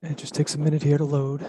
It just takes a minute here to load.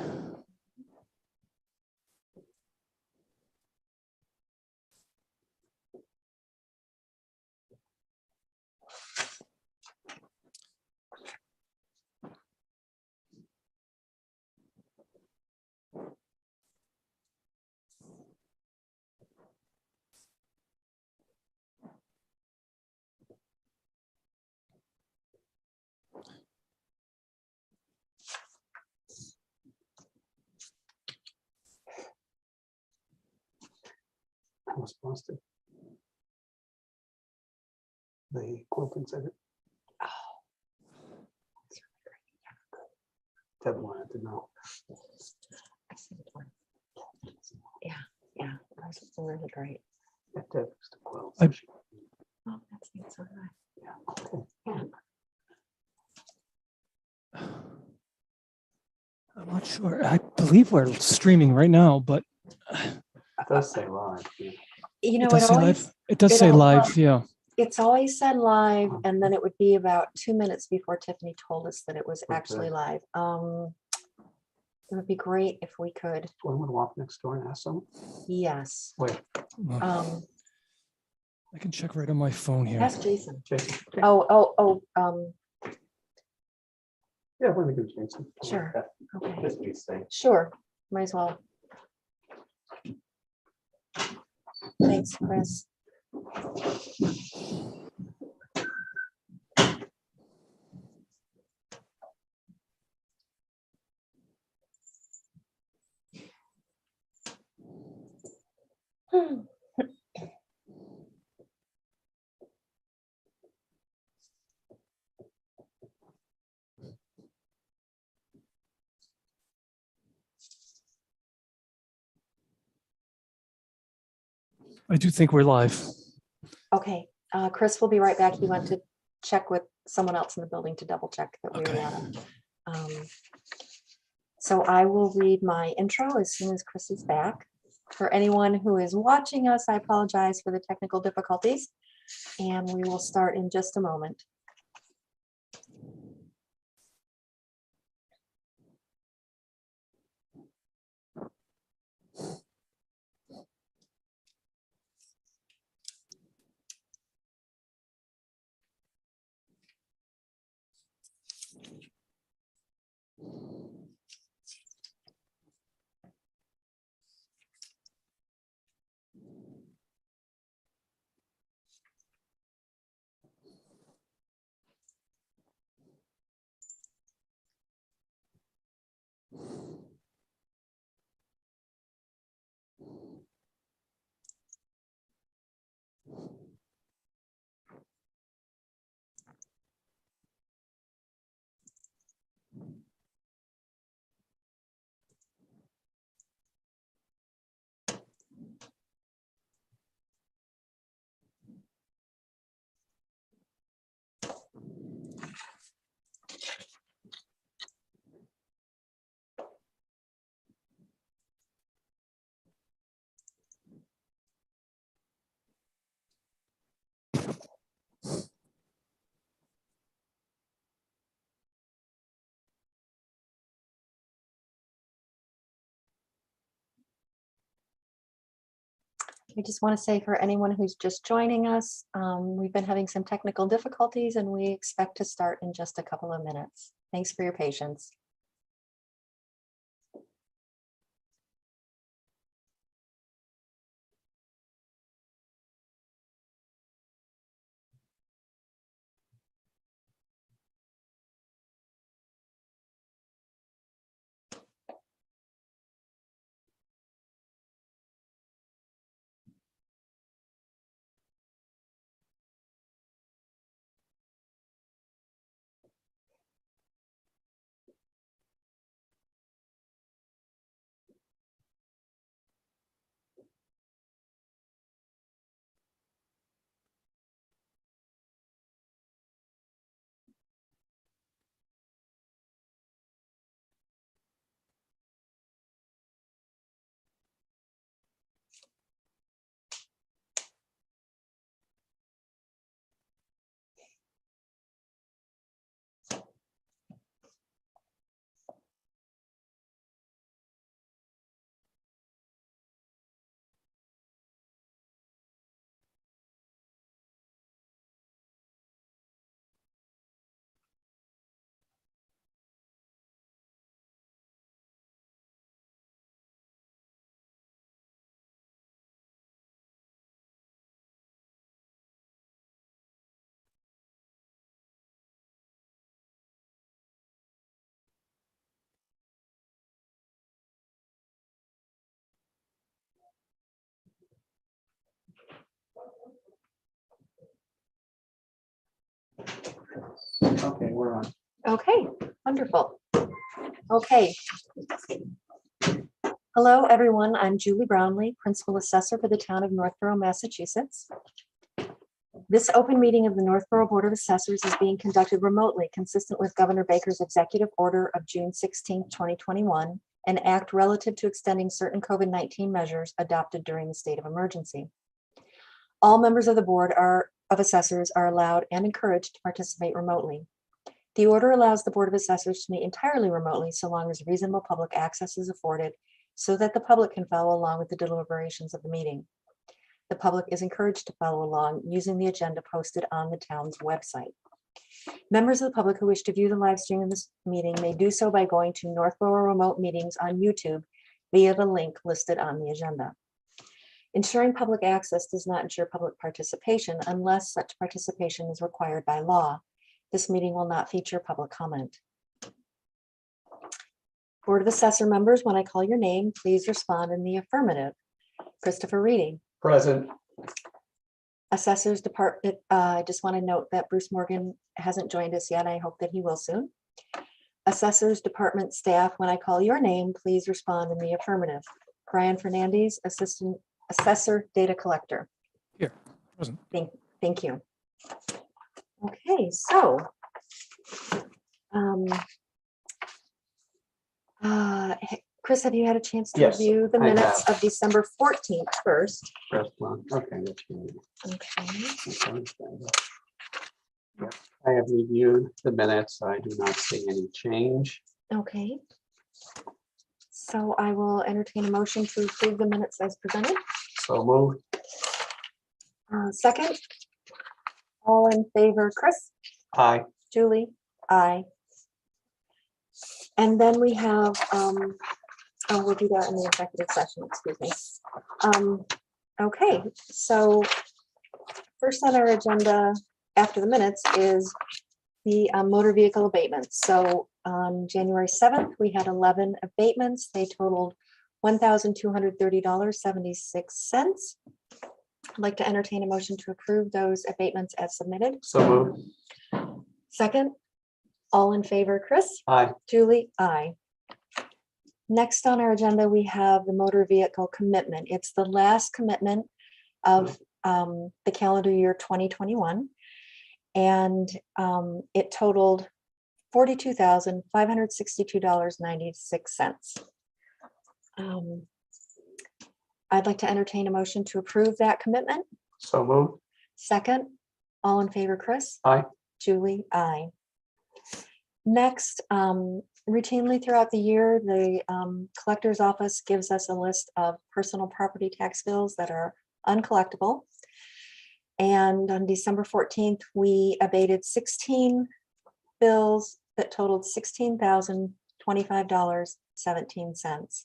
I was supposed to. The quilting said it. Deb wanted to know. I see the one. Yeah, that's really great. If Deb used to quilt. I- Oh, that's neat. So good. Yeah, okay. Yeah. I'm not sure. I believe we're streaming right now, but It does say live. Yeah. You know, it does say live. It does it say al- live. Yeah. it's always said live, and then it would be about 2 minutes before Tiffany told us that it was actually live. It would be great if we could. Do I want to walk next door and ask them? Yes. Wait, Um, I can check right on my phone here. ask Jason. Jason. Okay. Yeah, we're gonna go Jason. Sure. Okay. Just be safe. Sure. Might as well. Thanks, Chris. I do think we're live. Okay, Chris will be right back. He went to check with someone else in the building to double check that we were Okay. not. So I will read my intro as soon as Chris is back. For anyone who is watching us, I apologize for the technical difficulties, and we will start in just a moment. I just want to say for anyone who's just joining us, we've been having some technical difficulties and we expect to start in just a couple of minutes. Thanks for your patience. Okay, we're on. Okay, wonderful. Okay. Hello, everyone. I'm Julie Brownlee, Principal Assessor for the town of Northborough, Massachusetts. This open meeting of the Northborough Board of Assessors is being conducted remotely, consistent with Governor Baker's executive order of June 16, 2021, an act relative to extending certain COVID-19 measures adopted during the state of emergency. All members of the Board of Assessors are allowed and encouraged to participate remotely. The order allows the Board of Assessors to meet entirely remotely so long as reasonable public access is afforded so that the public can follow along with the deliberations of the meeting. The public is encouraged to follow along using the agenda posted on the town's website. Members of the public who wish to view the live stream of this meeting may do so by going to Northborough Remote Meetings on YouTube via the link listed on the agenda. Ensuring public access does not ensure public participation unless such participation is required by law. This meeting will not feature public comment. Board of Assessor members, when I call your name, please respond in the affirmative. Christopher Reading. Present. Assessors Department, I just want to note that Bruce Morgan hasn't joined us yet. I hope that he will soon. Assessors Department staff, when I call your name, please respond in the affirmative. Brian Fernandez, Assistant Assessor Data Collector. Here, present. Thank you. Okay, so Chris, have you had a chance to Yes, review the I minutes have. of December 14th first? First one. Okay, that's good. Okay, Okay. Yeah, I have reviewed the minutes. I do not see any change. okay. So I will entertain a motion to approve the minutes as presented. So moved. Second, all in favor, Chris, Aye. Julie, aye. And then we have, oh, we'll do that in the executive session, excuse me. Okay, so first on our agenda after the minutes is the motor vehicle abatements. So on January 7th, we had 11 abatements. They totaled $1,230.76. I'd like to entertain a motion to approve those abatements as submitted. So moved. Second, all in favor, Chris? Aye. Julie, aye. Next on our agenda, we have the motor vehicle commitment. It's the last commitment of the calendar year 2021. And it totaled $42,562.96. I'd like to entertain a motion to approve that commitment. So moved. Second, all in favor, Chris? Aye. Julie, aye. Next, routinely throughout the year, the collector's office gives us a list of personal property tax bills that are uncollectible. And on December 14th, we abated 16 bills that totaled $16,025.17.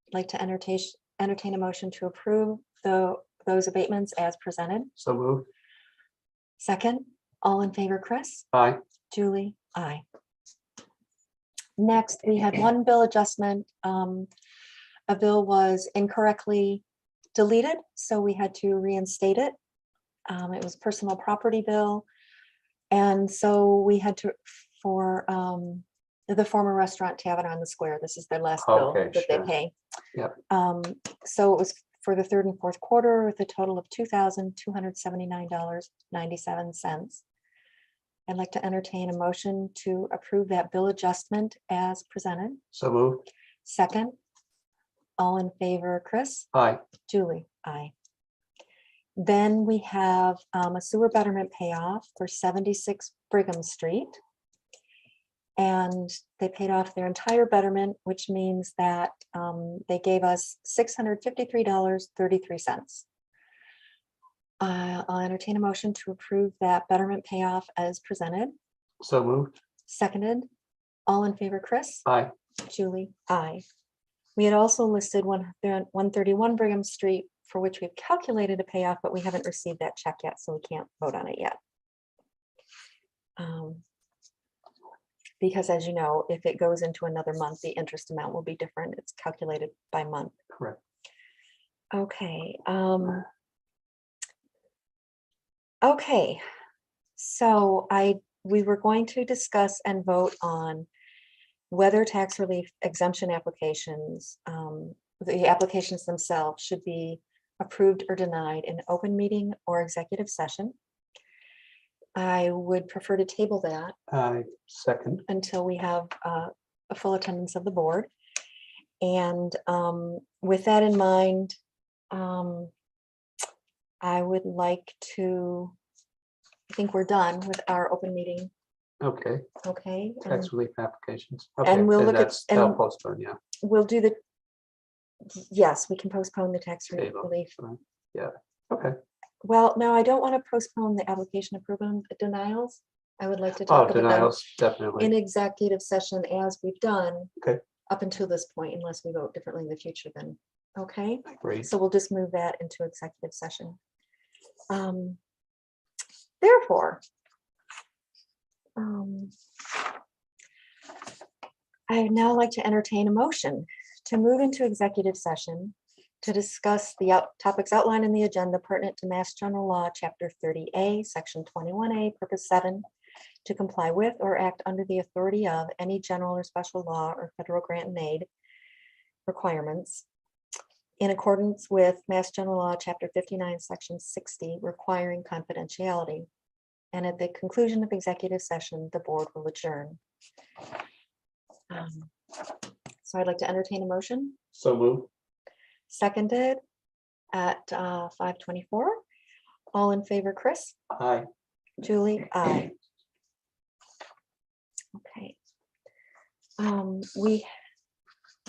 I'd like to entertain a motion to approve those abatements as presented. So moved. Second, all in favor, Chris? Aye. Julie, aye. Next, we had one bill adjustment. A bill was incorrectly deleted, so we had to reinstate it. It was personal property bill. And so we had to, for the former restaurant Tavern on the Square, this is their last bill Okay, that they sure. pay. Yep. So it was for the third and fourth quarter with a total of $2,279.97. I'd like to entertain a motion to approve that bill adjustment as presented. So moved. Second, all in favor, Chris? Aye. Julie, aye. Then we have a sewer betterment payoff for 76 Brigham Street. And they paid off their entire betterment, which means that they gave us $653.33. I'll entertain a motion to approve that betterment payoff as presented. So moved. Seconded, all in favor, Chris? Aye. Julie, aye. We had also listed 131 Brigham Street, for which we've calculated a payoff, but we haven't received that check yet, so we can't vote on it yet. Because as you know, if it goes into another month, the interest amount will be different. It's calculated by month. Correct. Okay. Okay. So I we were going to discuss and vote on whether tax relief exemption applications, the applications themselves should be approved or denied in open meeting or executive session. I would prefer to table that I second. until we have a full attendance of the board. And with that in mind, I would like to, I think we're done with our open meeting, Okay, okay? tax And relief applications. and Okay, we'll then look at- that's, they'll and- postpone, yeah. we'll do the, yes, we can postpone the tax Table, relief. right, yeah, okay. Well, no, I don't want to postpone the application approval and denials. I would like to Oh, talk about them denials, in definitely. executive session as we've done. Okay. Up until this point, unless we vote differently in the future then, okay? Great. So we'll just move that into executive session. Therefore, I would now like to entertain a motion to move into executive session to discuss the topics outlined in the agenda pertinent to Mass General Law, Chapter 30A, Section 21A, Purpose 7, to comply with or act under the authority of any general or special law or federal grant and aid requirements in accordance with Mass General Law, Chapter 59, Section 60, requiring confidentiality. And at the conclusion of executive session, the board will adjourn. So I'd like to entertain a motion, So move. seconded at 5:24. All in favor, Chris? Aye. Julie? Aye. Okay.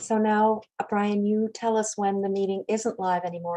So now, Brian, you tell us when the meeting isn't live anymore.